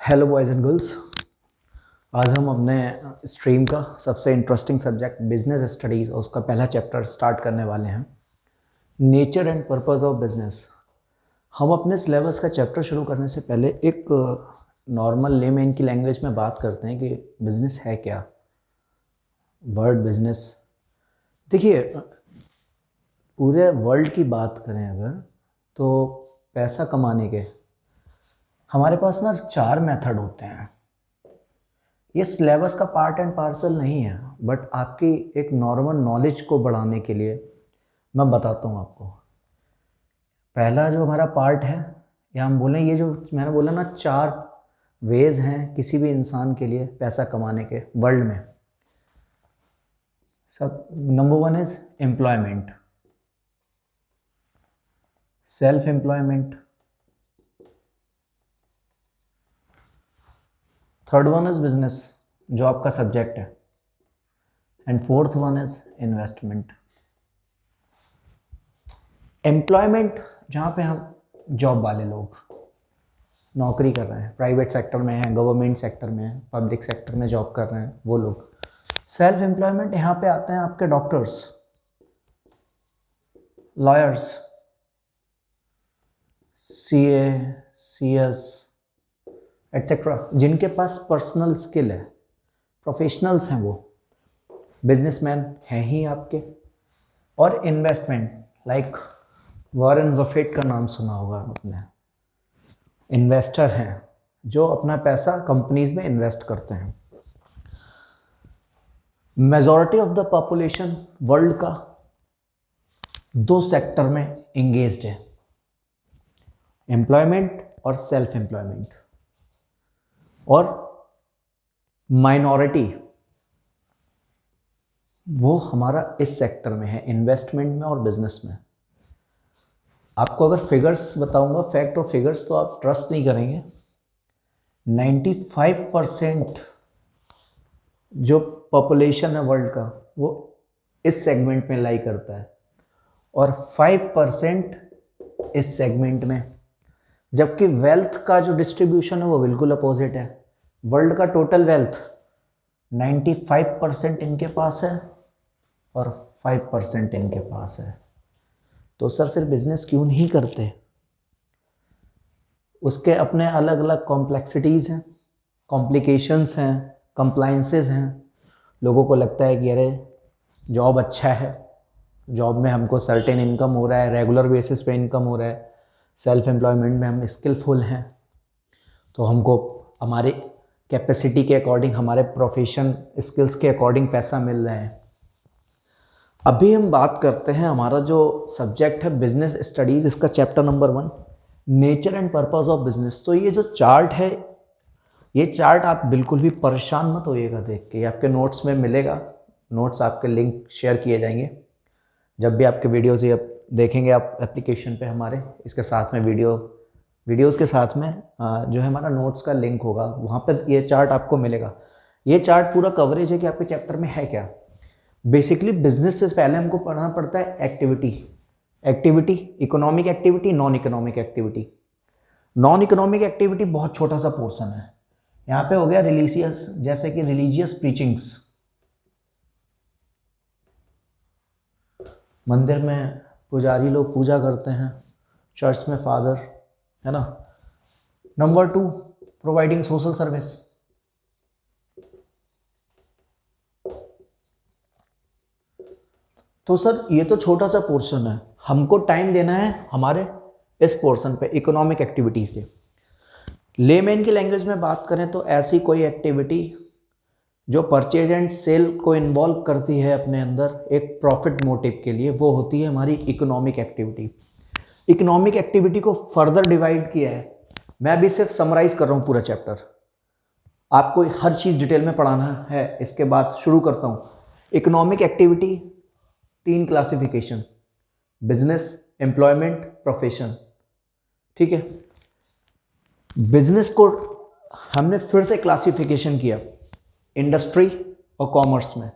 Hello boys and girls. आज हम अपने स्ट्रीम का सबसे इंटरेस्टिंग सब्जेक्ट बिजनेस स्टडीज़ और उसका पहला चैप्टर स्टार्ट करने वाले हैं, nature and purpose of business. हम अपने सिलेबस का चैप्टर शुरू करने से पहले एक नॉर्मल लेमैन की लैंग्वेज में बात करते हैं कि बिजनेस है क्या। वर्ड बिजनेस, देखिए पूरे वर्ल्ड की बात करें अगर, तो पैसा कमाने के हमारे पास ना 4 मेथड होते हैं। ये सिलेबस का पार्ट एंड पार्सल नहीं है, बट आपकी एक नॉर्मल नॉलेज को बढ़ाने के लिए मैं बताता हूँ आपको। पहला जो हमारा पार्ट है, या हम बोलें ये जो मैंने बोला ना 4 वेज हैं किसी भी इंसान के लिए पैसा कमाने के वर्ल्ड में। सब number 1 is employment, self employment. Third one is business, जो आपका सब्जेक्ट है, and fourth one is investment. Employment जहाँ पे हम जॉब वाले लोग नौकरी कर रहे हैं, प्राइवेट सेक्टर में हैं, गवर्नमेंट सेक्टर में हैं, पब्लिक सेक्टर में जॉब कर रहे हैं वो लोग। सेल्फ एम्प्लॉयमेंट यहाँ पे आते हैं आपके doctors, lawyers, CA, CS etcetera, जिनके पास पर्सनल स्किल है, प्रोफेशनल्स हैं, वो बिजनेसमैन हैं ही आपके। और इन्वेस्टमेंट, लाइक वॉरेन बफेट का नाम सुना होगा आपने, इन्वेस्टर हैं जो अपना पैसा कंपनीज में इन्वेस्ट करते हैं। Majority of the population world का 2 सेक्टर में इंगेज्ड है, एम्प्लॉयमेंट और सेल्फ एम्प्लॉयमेंट। और माइनॉरिटी वो हमारा इस सेक्टर में है, इन्वेस्टमेंट में और बिजनेस में। आपको अगर फिगर्स बताऊंगा, फैक्ट और फिगर्स, तो आप ट्रस्ट नहीं करेंगे। 95% जो पॉपुलेशन है वर्ल्ड का वो इस सेगमेंट में लाई करता है, और 5% इस सेगमेंट में। जबकि वेल्थ का जो डिस्ट्रीब्यूशन है वो बिल्कुल अपोजिट है। वर्ल्ड का टोटल वेल्थ 95% इनके पास है और 5% इनके पास है। तो सर फिर बिजनेस क्यों नहीं करते? उसके अपने अलग अलग कॉम्प्लेक्सिटीज़ हैं, कॉम्प्लिकेशंस हैं, कंप्लाइंसेस हैं। लोगों को लगता है कि अरे जॉब अच्छा है, जॉब में हमको सर्टेन इनकम हो रहा है, रेगुलर बेसिस पे इनकम हो रहा है। सेल्फ एम्प्लॉयमेंट में हम स्किलफुल हैं, तो हमको हमारे कैपेसिटी के अकॉर्डिंग, हमारे प्रोफेशन स्किल्स के अकॉर्डिंग पैसा मिल रहा है। अभी हम बात करते हैं, हमारा जो सब्जेक्ट है बिजनेस स्टडीज़, इसका chapter number 1, nature and purpose of business. तो ये जो चार्ट है, ये चार्ट आप बिल्कुल भी परेशान मत होइएगा देख के, ये आपके नोट्स में मिलेगा। नोट्स आपके लिंक शेयर किए जाएंगे जब भी आपके वीडियोज़ ये देखेंगे आप एप्लीकेशन पे हमारे, इसके साथ में वीडियोस के साथ में जो है हमारा नोट्स का लिंक होगा, वहाँ पे ये चार्ट आपको मिलेगा। ये चार्ट पूरा कवरेज है कि आपके चैप्टर में है क्या। बेसिकली बिजनेस से पहले हमको पढ़ना पड़ता है activity, economic activity, non economic activity. Non economic activity बहुत छोटा सा पोर्शन है। यहाँ पे हो गया रिलीजियस, जैसे कि रिलीजियस प्रीचिंग्स, मंदिर में पुजारी लोग पूजा करते हैं, चर्च में फादर, है ना। Number 2, providing social service. तो सर ये तो छोटा सा पोर्शन है, हमको टाइम देना है हमारे इस पोर्शन पे, इकोनॉमिक एक्टिविटीज के। लेमैन की लैंग्वेज में बात करें तो ऐसी कोई एक्टिविटी जो परचेज एंड सेल को इन्वॉल्व करती है अपने अंदर एक प्रॉफिट मोटिव के लिए, वो होती है हमारी इकोनॉमिक एक्टिविटी। इकोनॉमिक एक्टिविटी को फर्दर डिवाइड किया है, मैं अभी सिर्फ समराइज कर रहा हूँ पूरा चैप्टर, आपको हर चीज़ डिटेल में पढ़ाना है। इसके बाद शुरू करता हूँ। Economic activity 3 classification, business, employment, profession, ठीक है। बिजनेस को हमने फिर से क्लासिफिकेशन किया इंडस्ट्री और कॉमर्स में।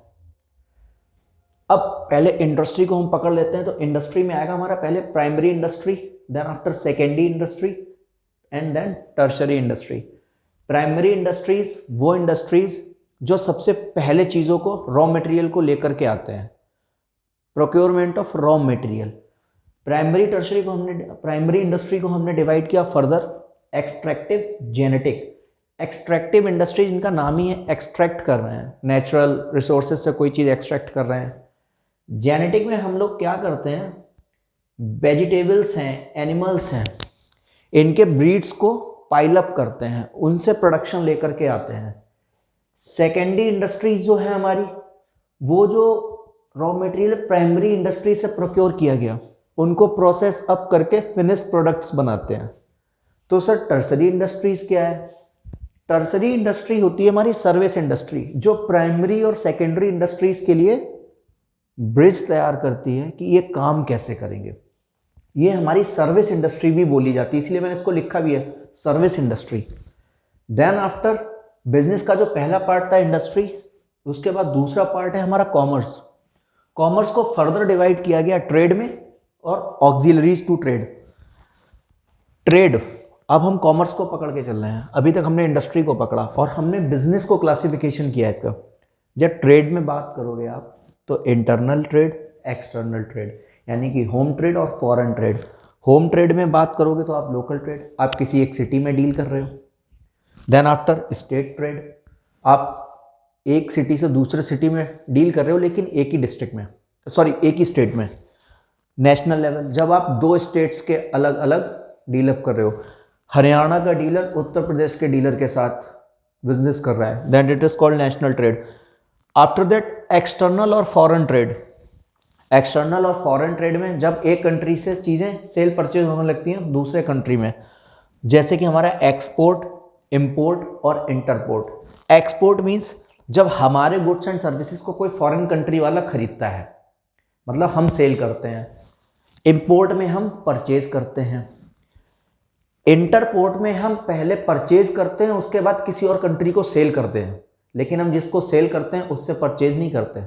अब पहले इंडस्ट्री को हम पकड़ लेते हैं, तो इंडस्ट्री में आएगा हमारा पहले primary industry, then after secondary industry and then tertiary industry. Primary industries वो इंडस्ट्रीज जो सबसे पहले चीज़ों को रॉ मटेरियल को लेकर के आते हैं, procurement of raw material. Primary industry को हमने डिवाइड किया further, extractive, genetic. Extractive industries, इनका नाम ही है, एक्सट्रैक्ट कर रहे हैं, नेचुरल रिसोर्सेज से कोई चीज़ एक्सट्रैक्ट कर रहे हैं। जेनेटिक में हम लोग क्या करते हैं, वेजिटेबल्स हैं, एनिमल्स हैं, इनके ब्रीड्स को पाइल अप करते हैं, उनसे प्रोडक्शन लेकर के आते हैं। सेकेंडरी इंडस्ट्रीज जो है हमारी, वो जो रॉ मटेरियल प्राइमरी इंडस्ट्री से प्रोक्योर किया गया उनको प्रोसेस अप करके फिनिश्ड प्रोडक्ट्स बनाते हैं। तो सर टर्सरी इंडस्ट्रीज क्या है? टर्सरी इंडस्ट्री होती है हमारी सर्विस इंडस्ट्री, जो प्राइमरी और सेकेंडरी इंडस्ट्रीज के लिए ब्रिज तैयार करती है कि ये काम कैसे करेंगे। ये हमारी सर्विस इंडस्ट्री भी बोली जाती है, इसलिए मैंने इसको लिखा भी है, service industry. Then after business का जो पहला पार्ट था इंडस्ट्री, उसके बाद दूसरा पार्ट है हमारा कॉमर्स। कॉमर्स को फर्दर डिवाइड किया गया ट्रेड में और ऑक्सिलरीज टू ट्रेड। ट्रेड, अब हम कॉमर्स को पकड़ के चल रहे हैं, अभी तक हमने इंडस्ट्री को पकड़ा और हमने बिजनेस को क्लासिफिकेशन किया इसका। जब ट्रेड में बात करोगे आप तो इंटरनल ट्रेड, एक्सटर्नल ट्रेड, यानी कि होम ट्रेड और फॉरेन ट्रेड। होम ट्रेड में बात करोगे तो आप लोकल ट्रेड, आप किसी एक सिटी में डील कर रहे हो। देन आफ्टर स्टेट ट्रेड, आप एक सिटी से दूसरे सिटी में डील कर रहे हो लेकिन एक ही डिस्ट्रिक्ट में, सॉरी एक ही स्टेट में। नेशनल लेवल, जब आप दो स्टेट्स के अलग अलग डीलअप कर रहे हो, हरियाणा का डीलर उत्तर प्रदेश के डीलर के साथ बिजनेस कर रहा है, then it is called national trade. After that external और फॉरेन ट्रेड। एक्सटर्नल और फॉरेन ट्रेड में जब एक कंट्री से चीज़ें सेल परचेज होने लगती हैं दूसरे कंट्री में, जैसे कि हमारा एक्सपोर्ट, इंपोर्ट और इंटरपोर्ट। एक्सपोर्ट मीन्स जब हमारे गुड्स एंड सर्विसेज को कोई फॉरेन कंट्री वाला खरीदता है, मतलब हम सेल करते हैं। इंपोर्ट में हम परचेज करते हैं। इंटरपोर्ट में हम पहले परचेज करते हैं, उसके बाद किसी और कंट्री को सेल करते हैं, लेकिन हम जिसको सेल करते हैं उससे परचेज नहीं करते।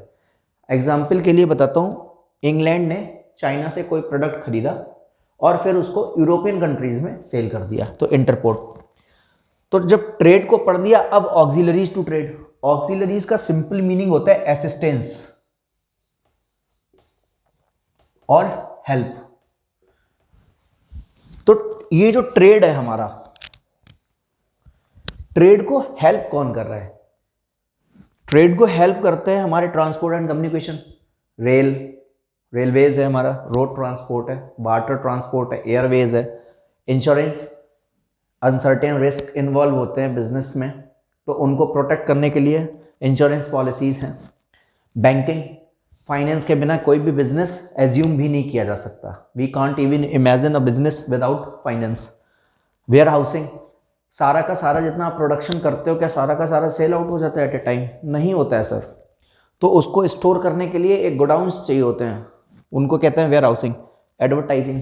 एग्जाम्पल के लिए बताता हूँ, इंग्लैंड ने चाइना से कोई प्रोडक्ट खरीदा और फिर उसको यूरोपियन कंट्रीज में सेल कर दिया, तो इंटरपोर्ट। तो जब ट्रेड को पढ़ लिया, अब ऑक्सिलरीज टू ट्रेड। ऑक्सिलरीज का सिंपल मीनिंग होता है असिस्टेंस और हेल्प। तो ये जो ट्रेड है हमारा, ट्रेड को हेल्प कौन कर रहा है? ट्रेड को हेल्प करते हैं हमारे ट्रांसपोर्ट एंड कम्युनिकेशन, रेलवेज है हमारा, रोड ट्रांसपोर्ट है, वाटर ट्रांसपोर्ट है, एयरवेज है, इंश्योरेंस। अनसर्टेन रिस्क इन्वॉल्व होते हैं बिजनेस में, तो उनको प्रोटेक्ट करने के लिए इंश्योरेंस पॉलिसीज हैं। बैंकिंग, फाइनेंस के बिना कोई भी बिजनेस एज्यूम भी नहीं किया जा सकता। We can't even imagine a business without finance. Warehousing, सारा का सारा जितना आप प्रोडक्शन करते हो, क्या सारा का सारा सेल आउट हो जाता है एट ए टाइम? नहीं होता है सर। तो उसको स्टोर करने के लिए एक गोडाउन्स चाहिए होते हैं, उनको कहते हैं वेयर हाउसिंग। एडवर्टाइजिंग,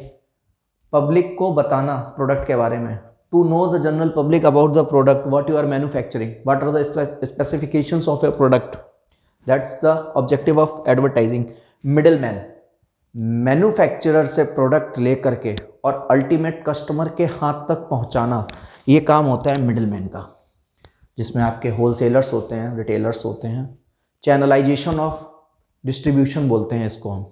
पब्लिक को बताना प्रोडक्ट के बारे में, to know the general public about the product, what you are manufacturing, what are the specifications of your product, that's the objective of advertising. Middle man, manufacturer से product लेकर के और ultimate customer के हाथ तक पहुंचाना, ये काम होता है मिडिल मैन का, जिसमें आपके होलसेलर्स होते हैं, रिटेलर्स होते हैं। चैनलाइजेशन ऑफ डिस्ट्रीब्यूशन बोलते हैं इसको हम।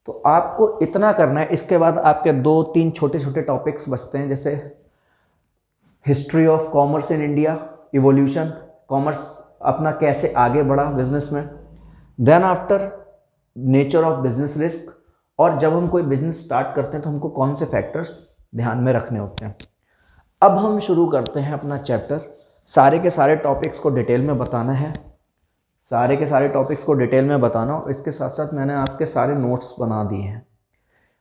तो आपको इतना करना है। इसके बाद आपके 2-3 छोटे छोटे टॉपिक्स बचते हैं, जैसे history of commerce in India, evolution, commerce अपना कैसे आगे बढ़ा बिजनेस में। Then after nature of business risk, और जब हम कोई बिजनेस स्टार्ट करते हैं तो हमको कौन से फैक्टर्स ध्यान में रखने होते हैं। अब हम शुरू करते हैं अपना चैप्टर। सारे के सारे टॉपिक्स को डिटेल में बताना है, सारे के सारे टॉपिक्स को डिटेल में बताना, और इसके साथ साथ मैंने आपके सारे नोट्स बना दिए हैं।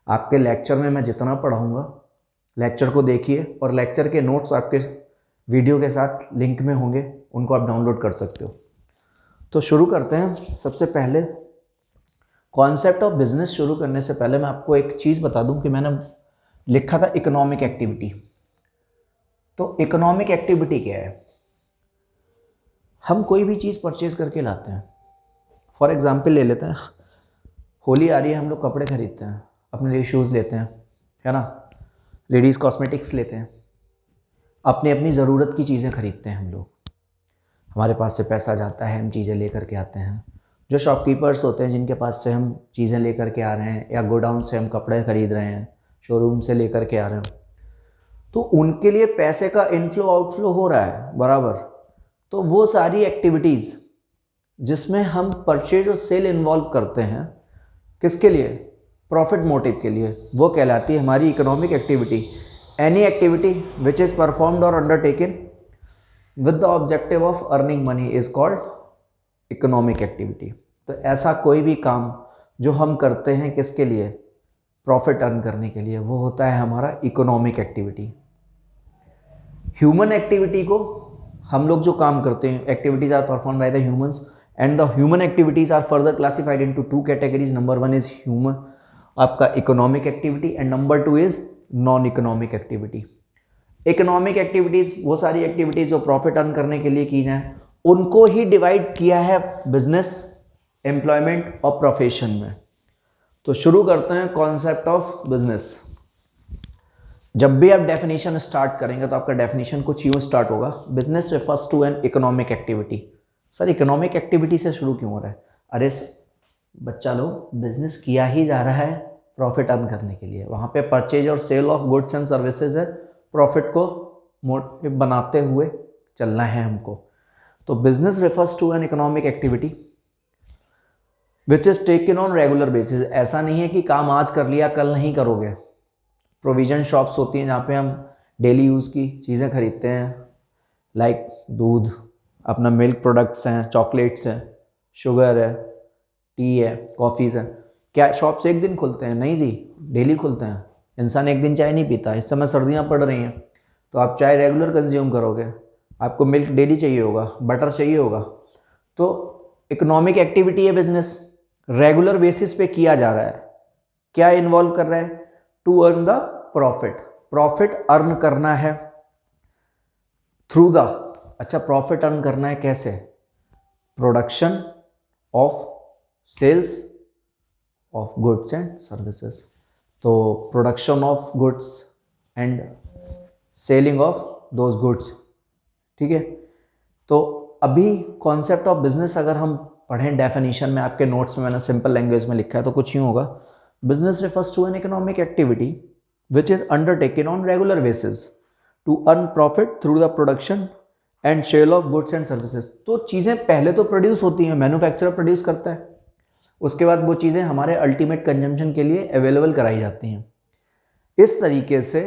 आपके लेक्चर में मैं जितना पढ़ाऊँगा, लेक्चर को देखिए, और लेक्चर के नोट्स आपके वीडियो के साथ लिंक में होंगे, उनको आप डाउनलोड कर सकते हो। तो शुरू करते हैं। सबसे पहले कॉन्सेप्ट ऑफ बिजनेस शुरू करने से पहले मैं आपको एक चीज़ बता दूं कि मैंने लिखा था इकोनॉमिक एक्टिविटी। तो इकोनॉमिक एक्टिविटी क्या है? हम कोई भी चीज़ परचेज करके लाते हैं। फॉर एग्जांपल ले लेते हैं, होली आ रही है, हम लोग कपड़े खरीदते हैं, अपने लिए शूज़ लेते हैं, है ना, लेडीज़ कॉस्मेटिक्स लेते हैं। अपनी अपनी ज़रूरत की चीज़ें खरीदते हैं हम लोग, हमारे पास से पैसा जाता है, हम चीज़ें लेकर के आते हैं। जो शॉपकीपर्स होते हैं जिनके पास से हम चीज़ें लेकर के आ रहे हैं, या गोडाउन से हम कपड़े खरीद रहे हैं, शोरूम से लेकर के आ रहे हैं, तो उनके लिए पैसे का इनफ्लो आउटफ्लो हो रहा है बराबर। तो वो सारी एक्टिविटीज़ जिसमें हम परचेज और सेल इन्वॉल्व करते हैं, किसके लिए? प्रॉफिट मोटिव के लिए, वो कहलाती है हमारी economic activity. Any activity which is performed और undertaken with the objective of earning money is called economic activity. तो ऐसा कोई भी काम जो हम करते हैं किसके लिए? प्रॉफिट अर्न करने के लिए, वो होता है हमारा इकोनॉमिक एक्टिविटी। ह्यूमन एक्टिविटी को हम लोग जो काम करते हैं, activities are perform by the humans, and the human activities are further classified into two categories. Number 1 is human आपका economic activity, and number 2 is non economic activity. Economic activities वो सारी एक्टिविटीज जो प्रॉफिट अर्न करने के लिए की जाए, उनको ही डिवाइड किया है बिजनेस, एम्प्लॉयमेंट और प्रोफेशन में। तो शुरू करते हैं कॉन्सेप्ट ऑफ बिजनेस। जब भी आप डेफिनेशन स्टार्ट करेंगे तो आपका डेफिनेशन कुछ यूँ स्टार्ट होगा, business refers to an economic activity. Sir economic activity से शुरू क्यों हो रहा है? अरे बच्चा लोग, बिजनेस किया ही जा रहा है प्रॉफिट अर्न करने के लिए। वहाँ पे परचेज और sale of goods and services है, प्रॉफिट को मोटिव बनाते हुए चलना है हमको। तो business refers to an economic activity which is taken on regular basis. ऐसा नहीं है कि काम आज कर लिया कल नहीं करोगे। प्रोविजन शॉप्स होती हैं जहाँ पे हम डेली यूज़ की चीज़ें खरीदते हैं, लाइक दूध, अपना मिल्क प्रोडक्ट्स हैं, चॉकलेट्स हैं, शुगर है, टी है, कॉफ़ीज़ हैं। क्या शॉप्स एक दिन खुलते हैं? नहीं जी, डेली खुलते हैं। इंसान एक दिन चाय नहीं पीता। इस समय सर्दियाँ पड़ रही हैं तो आप चाय रेगुलर कंज्यूम करोगे, आपको मिल्क डेली चाहिए होगा, बटर चाहिए होगा। तो इकोनॉमिक एक्टिविटी है बिजनेस, रेगुलर बेसिस पे किया जा रहा है। क्या इन्वॉल्व कर रहा है? To earn the profit. Profit earn करना है थ्रू द, अच्छा प्रॉफिट अर्न करना है कैसे? Production of sales of goods and services. तो production of goods and selling of those goods, ठीक है। तो अभी कॉन्सेप्ट ऑफ बिजनेस अगर हम पढ़ें डेफिनेशन में, आपके नोट्स में मैंने सिंपल लैंग्वेज में लिखा है तो कुछ यूँ होगा, business refers to an economic activity which is undertaken on regular basis to earn profit through the production and sale of goods and services. तो चीज़ें पहले तो प्रोड्यूस होती हैं, मैन्युफैक्चरर प्रोड्यूस करता है, उसके बाद वो चीज़ें हमारे अल्टीमेट कंजम्पशन के लिए अवेलेबल कराई जाती हैं। इस तरीके से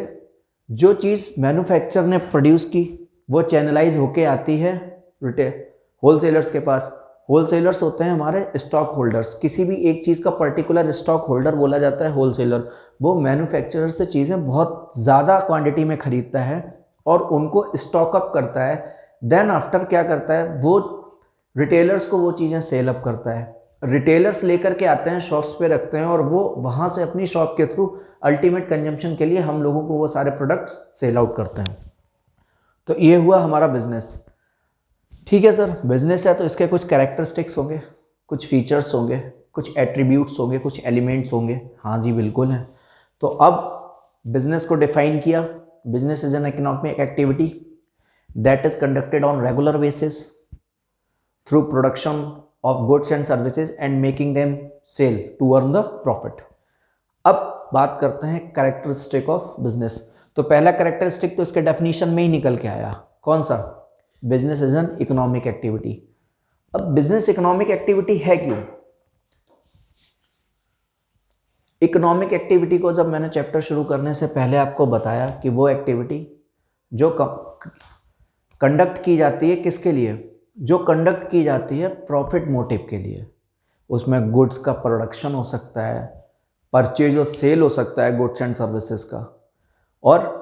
जो चीज़ मैन्युफैक्चरर ने प्रोड्यूस की वो चैनलाइज होके आती है रिटेल होलसेलर्स के पास। होलसेलर्स होते हैं हमारे स्टॉक होल्डर्स। किसी भी एक चीज़ का पर्टिकुलर स्टॉक होल्डर बोला जाता है होलसेलर। वो मैन्युफैक्चरर से चीज़ें बहुत ज़्यादा क्वांटिटी में खरीदता है और उनको स्टॉक अप करता है। देन आफ्टर क्या करता है, वो रिटेलर्स को वो चीज़ें सेल अप करता है। रिटेलर्स लेकर के आते हैं, शॉप्स पे रखते हैं और वो वहाँ से अपनी शॉप के थ्रू अल्टीमेट कंजम्पशन के लिए हम लोगों को वो सारे प्रोडक्ट्स सेल आउट करते हैं। तो ये हुआ हमारा बिजनेस। ठीक है सर, बिजनेस है तो इसके कुछ कैरेक्टरिस्टिक्स होंगे, कुछ फीचर्स होंगे, कुछ एट्रीब्यूट्स होंगे, कुछ एलिमेंट्स होंगे। हाँ जी बिल्कुल हैं। तो अब बिजनेस को डिफाइन किया, business is an economic activity that is conducted on regular basis through production of goods and services and making them sell to earn the profit. अब बात करते हैं कैरेक्टरिस्टिक ऑफ बिजनेस। तो पहला कैरेक्टरिस्टिक तो इसके डेफिनेशन में ही निकल के आया, कौन सा? Business is an economic activity. अब बिजनेस इकोनॉमिक एक्टिविटी है क्यों? इकोनॉमिक एक्टिविटी को जब मैंने चैप्टर शुरू करने से पहले आपको बताया कि वो एक्टिविटी जो कंडक्ट की जाती है किसके लिए? जो कंडक्ट की जाती है प्रॉफिट मोटिव के लिए। उसमें गुड्स का प्रोडक्शन हो सकता है, परचेज और सेल हो सकता है गुड्स एंड सर्विसेज का, और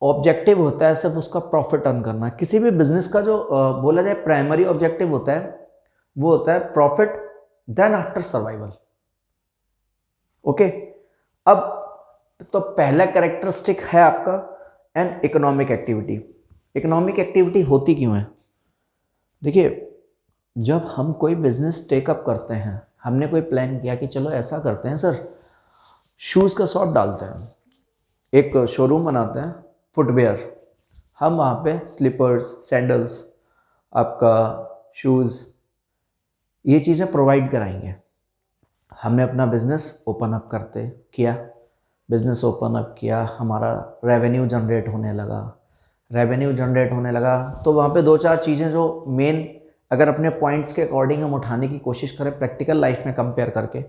ऑब्जेक्टिव होता है सिर्फ उसका प्रॉफिट अर्न करना। किसी भी बिजनेस का जो बोला जाए प्राइमरी ऑब्जेक्टिव होता है वो होता है profit, then after survival. Okay, अब तो पहला कैरेक्टरिस्टिक है आपका an economic activity. Economic activity होती क्यों है? देखिए, जब हम कोई बिजनेस टेकअप करते हैं, हमने कोई प्लान किया कि चलो ऐसा करते हैं सर, शूज़ का शॉप डालते हैं, एक शोरूम बनाते हैं फुटवेयर, हम वहाँ पे स्लीपर्स, सैंडल्स, आपका शूज़, ये चीज़ें प्रोवाइड कराएंगे। हमने अपना बिज़नेस ओपन अप करते किया, बिज़नेस ओपन अप किया, हमारा रेवेन्यू जनरेट होने लगा। रेवेन्यू जनरेट होने लगा तो वहाँ पे दो चार चीज़ें जो मेन, अगर अपने पॉइंट्स के अकॉर्डिंग हम उठाने की कोशिश करें प्रैक्टिकल लाइफ में कंपेयर करके,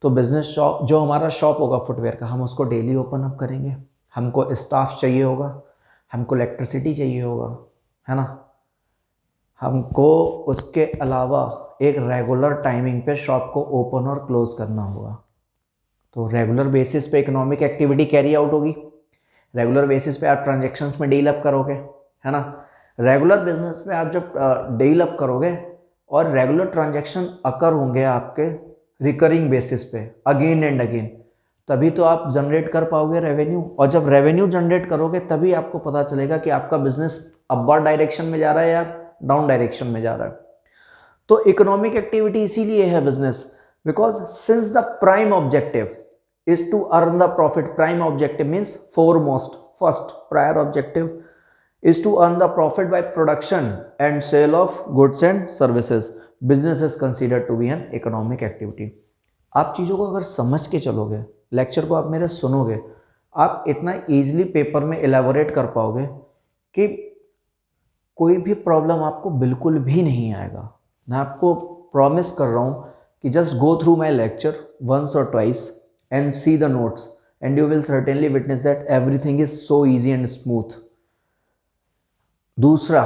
तो बिज़नेस शॉप, जो हमारा शॉप होगा फुटवेयर का, हम उसको डेली ओपन अप करेंगे। हमको स्टाफ चाहिए होगा, हमको इलेक्ट्रिसिटी चाहिए होगा, है ना। हमको उसके अलावा एक रेगुलर टाइमिंग पे शॉप को ओपन और क्लोज़ करना होगा। तो रेगुलर बेसिस पे इकोनॉमिक एक्टिविटी कैरी आउट होगी, रेगुलर बेसिस पे आप ट्रांजेक्शन्स में डील अप करोगे, है ना। रेगुलर बिजनेस में आप जब डील अप करोगे और रेगुलर ट्रांजेक्शन अकर होंगे आपके रिकरिंग बेसिस पे अगेन एंड अगेन, तभी तो आप जनरेट कर पाओगे रेवेन्यू। और जब रेवेन्यू जनरेट करोगे तभी आपको पता चलेगा कि आपका बिजनेस अपवर्ड डायरेक्शन में जा रहा है या डाउन डायरेक्शन में जा रहा है। तो इकोनॉमिक एक्टिविटी इसीलिए है business, because since the prime objective is to earn the profit. Prime objective means foremost, first prior objective is to earn the profit by production and sale of goods and services. Business is considered to be an economic activity. आप चीज़ों को अगर समझ के चलोगे, lecture को आप मेरे सुनोगे, आप इतना ईजिली पेपर में एलेबोरेट कर पाओगे कि कोई भी प्रॉब्लम आपको बिल्कुल भी नहीं आएगा। मैं आपको प्रॉमिस कर रहा हूँ कि just go through my lecture once और twice and see the notes and you will certainly witness that everything is so easy and smooth. दूसरा,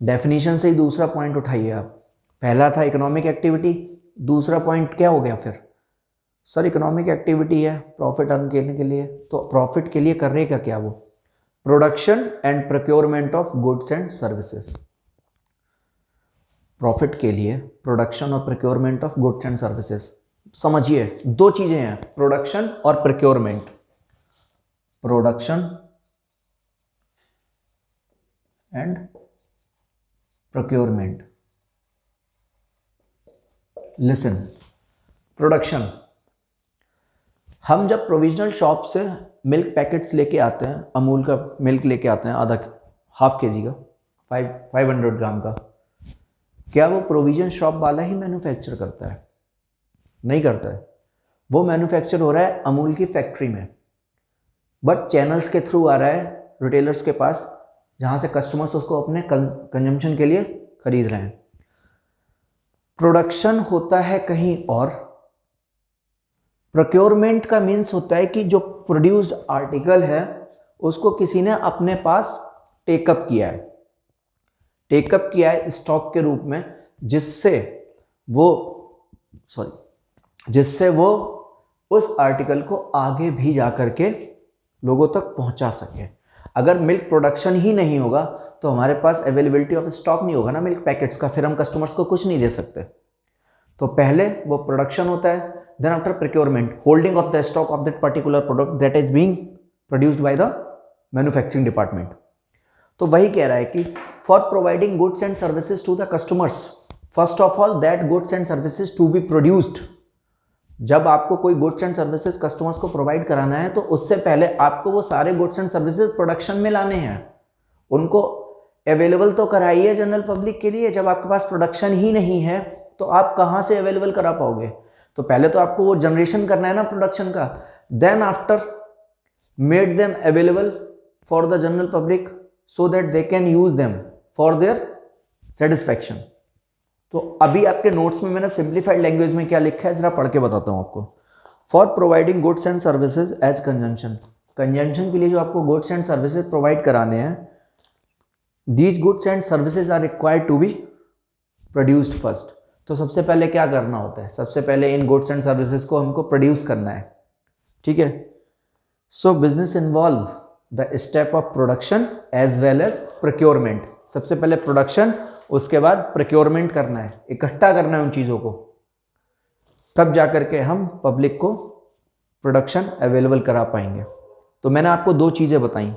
डेफिनेशन से ही दूसरा पॉइंट उठाइए आप। पहला था इकोनॉमिक एक्टिविटी, दूसरा पॉइंट क्या हो गया फिर? सर इकोनॉमिक एक्टिविटी है प्रॉफिट अर्न करने के लिए, तो प्रॉफिट के लिए कर रहे का क्या वो? Production and procurement of goods and services. Profit के लिए प्रोडक्शन और procurement of goods and services. समझिए दो चीजें हैं, प्रोडक्शन और procurement. Production and procurement. Listen, production, हम जब प्रोविजनल शॉप से मिल्क पैकेट्स लेके आते हैं, अमूल का मिल्क लेके आते हैं आधा हाफ के जी का, 500 ग्राम का, क्या वो प्रोविजन शॉप वाला ही मैन्युफैक्चर करता है? नहीं करता है। वो मैन्युफैक्चर हो रहा है अमूल की फैक्ट्री में, बट चैनल्स के थ्रू आ रहा है रिटेलर्स के पास, जहां से कस्टमर्स उसको अपने कंजम्पशन के लिए खरीद रहे हैं। प्रोडक्शन होता है कहीं और, प्रोक्योरमेंट का मीन्स होता है कि जो प्रोड्यूस्ड आर्टिकल है उसको किसी ने अपने पास टेकअप किया है, टेकअप किया है स्टॉक के रूप में, जिससे वो उस आर्टिकल को आगे भी जा करके लोगों तक पहुंचा सके। अगर मिल्क प्रोडक्शन ही नहीं होगा तो हमारे पास अवेलेबिलिटी ऑफ स्टॉक नहीं होगा ना मिल्क पैकेट्स का, फिर हम कस्टमर्स को कुछ नहीं दे सकते। तो पहले वो प्रोडक्शन होता है, then after procurement, holding of the stock of that particular product that is being produced by the manufacturing department. तो वही कह रहा है कि for providing goods and services to the customers, first of all that goods and services to be produced. जब आपको कोई goods and services customers को प्रोवाइड कराना है तो उससे पहले आपको वो सारे गुड्स एंड सर्विसेज प्रोडक्शन में लाने हैं, उनको अवेलेबल तो कराइए जनरल पब्लिक के लिए। जब आपके पास प्रोडक्शन ही नहीं है तो आप कहाँ से अवेलेबल करा पाओगे? तो पहले तो आपको वो जनरेशन करना है ना प्रोडक्शन का, then after made them available for the general public so that they can use them for their satisfaction. तो अभी आपके नोट्स में मैंने सिंप्लीफाइड लैंग्वेज में क्या लिखा है जरा पढ़ के बताता हूं आपको। For providing goods and services as consumption, consumption के लिए जो आपको गुड्स एंड सर्विसेज प्रोवाइड कराने हैं, these goods and services are required to be produced first. तो सबसे पहले क्या करना होता है? सबसे पहले इन गुड्स एंड सर्विसेज को हमको प्रोड्यूस करना है, ठीक है। So business involve the step of production as well as procurement. सबसे पहले प्रोडक्शन, उसके बाद प्रोक्योरमेंट करना है, इकट्ठा करना है उन चीज़ों को, तब जा करके हम पब्लिक को प्रोडक्शन अवेलेबल करा पाएंगे। तो मैंने आपको दो चीज़ें बताई।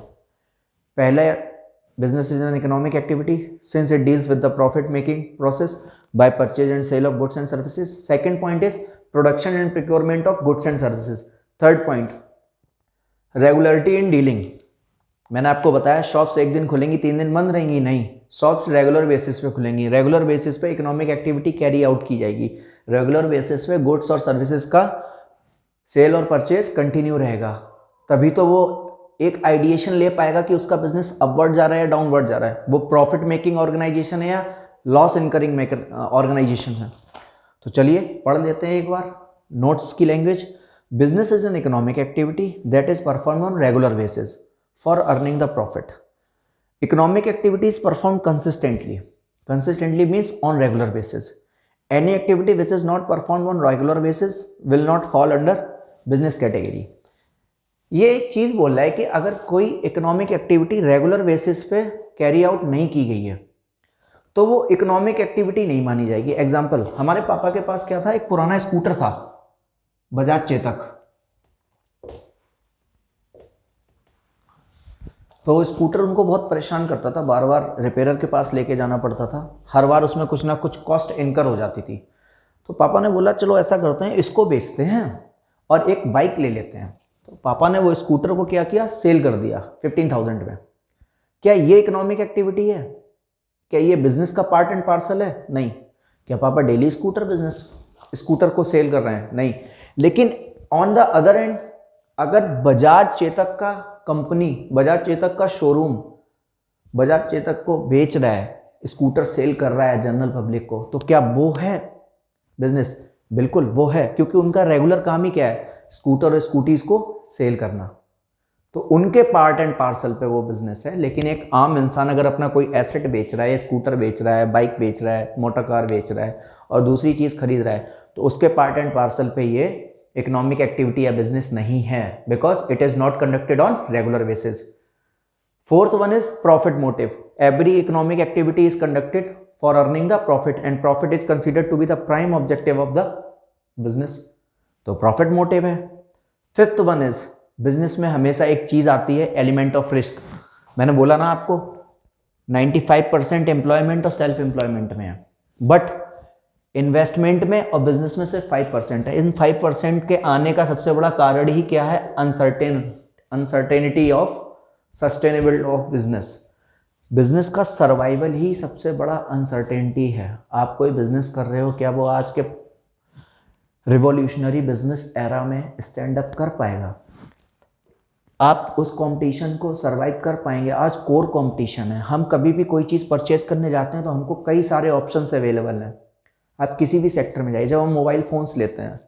पहले, business is an economic activity since it deals with the profit making process by purchase and sale of goods and services. Second point is production and procurement of goods and services. Third point, regularity in dealing मैंने आपको बताया shops एक दिन खुलेंगी 3 दिन बंद रहेंगी, नहीं, शॉप्स रेगुलर बेसिस पे खुलेंगी। रेगुलर बेसिस पे इकोनॉमिक एक्टिविटी कैरी आउट की जाएगी। रेगुलर बेसिस पे गुड्स और सर्विसेज का सेल और परचेज कंटिन्यू रहेगा। तभी तो वो एक आइडिएशन ले पाएगा कि उसका बिजनेस अपवर्ड जा रहा है या डाउनवर्ड जा रहा है, वो प्रॉफिट मेकिंग ऑर्गेनाइजेशन है या लॉस इनकरिंग मेकर ऑर्गेनाइजेशन है। तो चलिए पढ़ लेते हैं एक बार नोट्स की language. Business is an economic activity that is perform on regular basis for earning the profit. Economic activity is performed consistently. Consistently means on regular basis. Any activity which is not performed on regular basis will not fall under business category. ये एक चीज़ बोल रहा है कि अगर कोई economic activity regular basis पे carry out नहीं की गई है तो वो इकोनॉमिक एक्टिविटी नहीं मानी जाएगी। एग्जाम्पल, हमारे पापा के पास क्या था, एक पुराना स्कूटर था बजाज चेतक। तो स्कूटर उनको बहुत परेशान करता था, बार बार रिपेयरर के पास लेके जाना पड़ता था, हर बार उसमें कुछ ना कुछ कॉस्ट इनकर हो जाती थी। तो पापा ने बोला चलो ऐसा करते हैं, इसको बेचते हैं और एक बाइक ले लेते हैं। तो पापा ने वो स्कूटर को क्या किया, सेल कर दिया 15,000 में। क्या ये इकोनॉमिक एक्टिविटी है? क्या ये बिजनेस का पार्ट एंड पार्सल है? नहीं। क्या पापा डेली स्कूटर को सेल कर रहे हैं? नहीं। लेकिन ऑन द अदर एंड अगर बजाज चेतक का कंपनी, बजाज चेतक का शोरूम बजाज चेतक को बेच रहा है, स्कूटर सेल कर रहा है जनरल पब्लिक को, तो क्या वो है बिजनेस? बिल्कुल वो है, क्योंकि उनका रेगुलर काम ही क्या है, स्कूटर और स्कूटीज को सेल करना। तो उनके पार्ट एंड पार्सल पे वो बिजनेस है। लेकिन एक आम इंसान अगर अपना कोई एसेट बेच रहा है, स्कूटर बेच रहा है, बाइक बेच रहा है, मोटर कार बेच रहा है और दूसरी चीज़ खरीद रहा है, तो उसके पार्ट एंड पार्सल पे ये इकोनॉमिक एक्टिविटी या बिजनेस नहीं है, because it is not conducted on regular basis. Fourth one is profit motive. Every economic activity is conducted for earning the profit and profit is considered to be the prime objective of the business. तो profit motive है। Fifth one is, business में हमेशा एक चीज आती है, element of risk. मैंने बोला ना आपको 95% एम्प्लॉयमेंट और सेल्फ एम्प्लॉयमेंट में है, बट इन्वेस्टमेंट में और बिजनेस में सिर्फ 5% है। इन 5% के आने का सबसे बड़ा कारण ही क्या है, uncertainty of sustainable of business. Business का सर्वाइवल ही सबसे बड़ा अनसर्टेनिटी है। आप कोई बिजनेस कर रहे हो, क्या वो आज के रिवॉल्यूशनरी बिजनेस एरा में स्टैंड अप कर पाएगा? आप उस कंपटीशन को सरवाइव कर पाएंगे? आज कोर कंपटीशन है। हम कभी भी कोई चीज़ परचेज करने जाते हैं तो हमको कई सारे ऑप्शंस अवेलेबल हैं। आप किसी भी सेक्टर में जाइए, जब हम मोबाइल फ़ोन्स लेते हैं,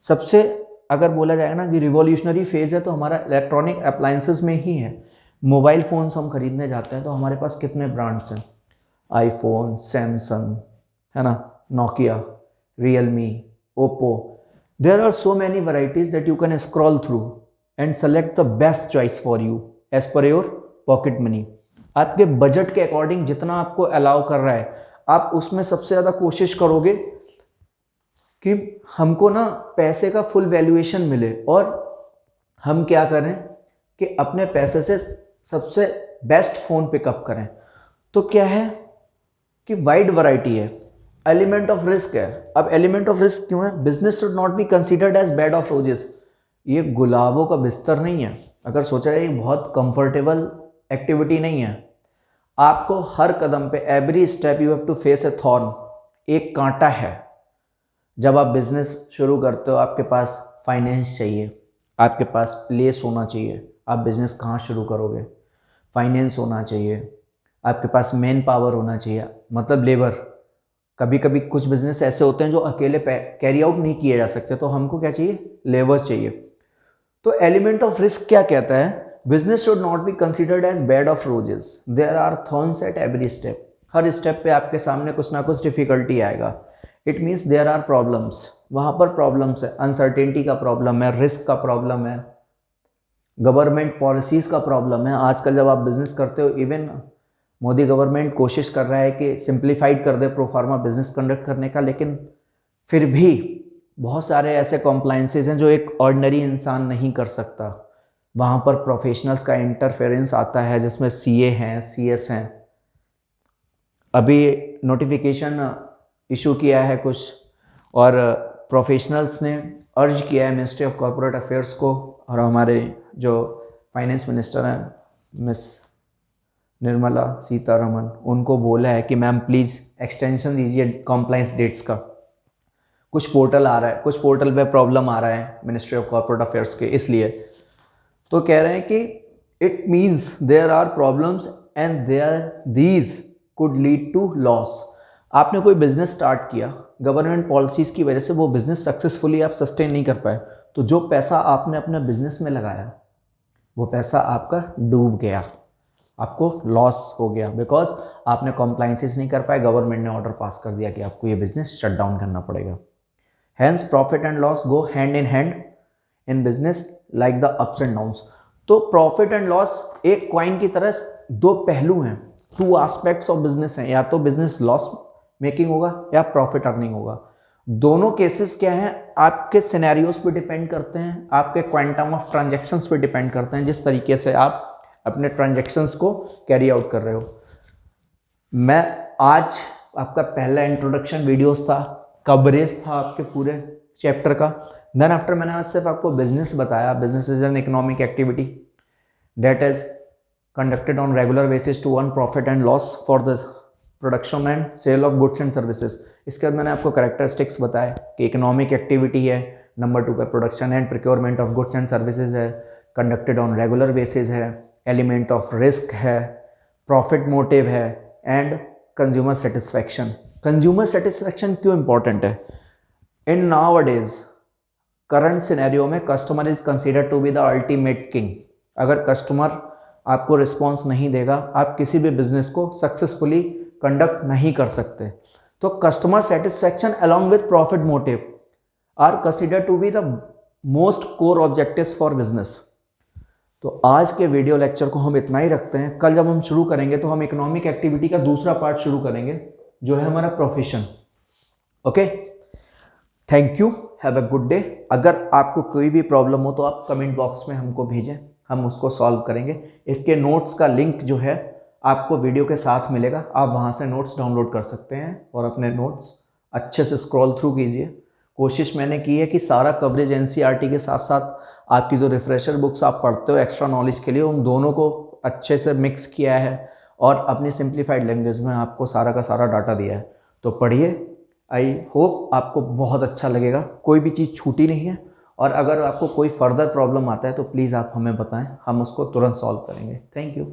सबसे अगर बोला जाए ना कि रिवॉल्यूशनरी फेज़ है तो हमारा इलेक्ट्रॉनिक अप्लायंसेस में ही है। मोबाइल फ़ोन्स हम खरीदने जाते हैं तो हमारे पास कितने ब्रांड्स हैं, आईफोन, सैमसंग, है ना, Nokia, Realme, Oppo. There are so many varieties that you can scroll through and select the best choice for you as per your pocket money. आपके बजट के अकॉर्डिंग जितना आपको अलाउ कर रहा है, आप उसमें सबसे ज़्यादा कोशिश करोगे कि हमको ना पैसे का फुल वैल्यूएशन मिले, और हम क्या करें कि अपने पैसे से सबसे बेस्ट फ़ोन पिकअप करें। तो क्या है कि वाइड वैरायटी है, एलिमेंट ऑफ रिस्क है। अब एलिमेंट ऑफ रिस्क क्यों है? Business should not be considered as bed of roses. ये गुलाबों का बिस्तर नहीं है। अगर सोचा जाए, ये बहुत कंफर्टेबल एक्टिविटी नहीं है। आपको हर कदम पे, every step you have to face a thorn, एक कांटा है। जब आप बिजनेस शुरू करते हो, आपके पास फाइनेंस चाहिए, आपके पास प्लेस होना चाहिए। आप बिजनेस कहाँ शुरू करोगे? फाइनेंस होना चाहिए, आपके पास मैन पावर होना चाहिए, मतलब लेबर। कभी कभी कुछ बिजनेस ऐसे होते हैं जो अकेले कैरी आउट नहीं किए जा सकते, तो हमको क्या चाहिए? लेबर चाहिए। तो एलिमेंट ऑफ रिस्क क्या कहता है? Business should not be considered as bed of roses, there are thorns at every step. हर स्टेप पे आपके सामने कुछ ना कुछ डिफिकल्टी आएगा। It means there are problems, वहाँ पर प्रॉब्लम्स है। अनसर्टेनिटी का प्रॉब्लम है, रिस्क का प्रॉब्लम है, गवर्नमेंट पॉलिसीज़ का प्रॉब्लम है। आजकल जब आप बिजनेस करते हो, इवन मोदी गवर्नमेंट कोशिश कर रहा है कि सिंप्लीफाइड कर दे प्रोफार्मा बिजनेस कंडक्ट करने का, लेकिन फिर भी बहुत सारे ऐसे कॉम्प्लाइंसेज हैं जो एक ऑर्डिनरी इंसान नहीं कर सकता। वहाँ पर प्रोफेशनल्स का इंटरफेरेंस आता है, जिसमें सीए हैं, सीएस हैं। अभी नोटिफिकेशन इशू किया है कुछ, और प्रोफेशनल्स ने अर्ज किया है मिनिस्ट्री ऑफ कॉर्पोरेट अफेयर्स को, और हमारे जो फाइनेंस मिनिस्टर हैं मिस निर्मला सीतारमन, उनको बोला है कि मैम प्लीज़ एक्सटेंशन दीजिए कॉम्प्लाइंस डेट्स का। कुछ पोर्टल आ रहा है, कुछ पोर्टल पे प्रॉब्लम आ रहा है मिनिस्ट्री ऑफ कॉर्पोरेट अफेयर्स के, इसलिए तो कह रहे हैं कि it means there are problems and there these could lead to loss. आपने कोई बिजनेस स्टार्ट किया, गवर्नमेंट पॉलिसीज़ की वजह से वो बिज़नेस सक्सेसफुली आप सस्टेन नहीं कर पाए, तो जो पैसा आपने अपने बिजनेस में लगाया वो पैसा आपका डूब गया, आपको लॉस हो गया, बिकॉज आपने कॉम्प्लाइंसेस नहीं कर पाए, गवर्नमेंट ने ऑर्डर पास कर दिया कि आपको ये बिजनेस शट डाउन करना पड़ेगा। Hence profit and loss go hand in hand in business like the ups and downs. तो प्रॉफिट एंड लॉस एक क्वाइन की तरह दो पहलू हैं, टू एस्पेक्ट्स ऑफ बिजनेस हैं, या तो बिजनेस लॉस मेकिंग होगा या प्रॉफिट अर्निंग होगा। दोनों केसेस क्या हैं, आपके सिनेरियोस पे डिपेंड करते हैं, आपके क्वांटम ऑफ ट्रांजैक्शंस पे डिपेंड करते हैं, जिस तरीके से आप अपने ट्रांजैक्शंस को कैरी आउट कर रहे हो। मैं आज आपका पहला इंट्रोडक्शन वीडियोस था, कवरेज था आपके पूरे चैप्टर का। देन आफ्टर मैंने आज सिर्फ आपको बिजनेस बताया। Business is an economic activity that is conducted on regular basis to earn profit and loss for the production and sale of goods and services. इसके बाद मैंने आपको कैरेक्टरिस्टिक्स बताया कि इकोनॉमिक एक्टिविटी है, नंबर 2 पे production and procurement of goods and services है, conducted on regular basis है, एलिमेंट ऑफ रिस्क है, प्रॉफिट मोटिव है and consumer satisfaction. Consumer satisfaction क्यों इंपॉर्टेंट है? In now days current scenario में customer is considered to be the ultimate king. अगर customer आपको response नहीं देगा, आप किसी भी बिजनेस को सक्सेसफुली कंडक्ट नहीं कर सकते। तो customer satisfaction along with profit motive are considered to be the most core objectives for business. तो आज के वीडियो लेक्चर को हम इतना ही रखते हैं। कल जब हम शुरू करेंगे तो हम इकोनॉमिक एक्टिविटी का दूसरा पार्ट शुरू करेंगे, जो है हमारा profession. Okay, thank you, have a good day. अगर आपको कोई भी प्रॉब्लम हो तो आप कमेंट बॉक्स में हमको भेजें, हम उसको सॉल्व करेंगे। इसके नोट्स का लिंक जो है आपको वीडियो के साथ मिलेगा, आप वहाँ से नोट्स डाउनलोड कर सकते हैं और अपने नोट्स अच्छे से स्क्रॉल थ्रू कीजिए। कोशिश मैंने की है कि सारा कवरेज एनसीईआरटी के साथ साथ आपकी जो रिफ्रेशर बुक्स आप पढ़ते हो एक्स्ट्रा नॉलेज के लिए, उन दोनों को अच्छे से मिक्स किया है और अपनी सिंप्लीफाइड लैंग्वेज में आपको सारा का सारा डाटा दिया है। तो पढ़िए, आई होप आपको बहुत अच्छा लगेगा। कोई भी चीज़ छूटी नहीं है, और अगर आपको कोई फर्दर प्रॉब्लम आता है तो प्लीज़ आप हमें बताएं, हम उसको तुरंत सॉल्व करेंगे। Thank you.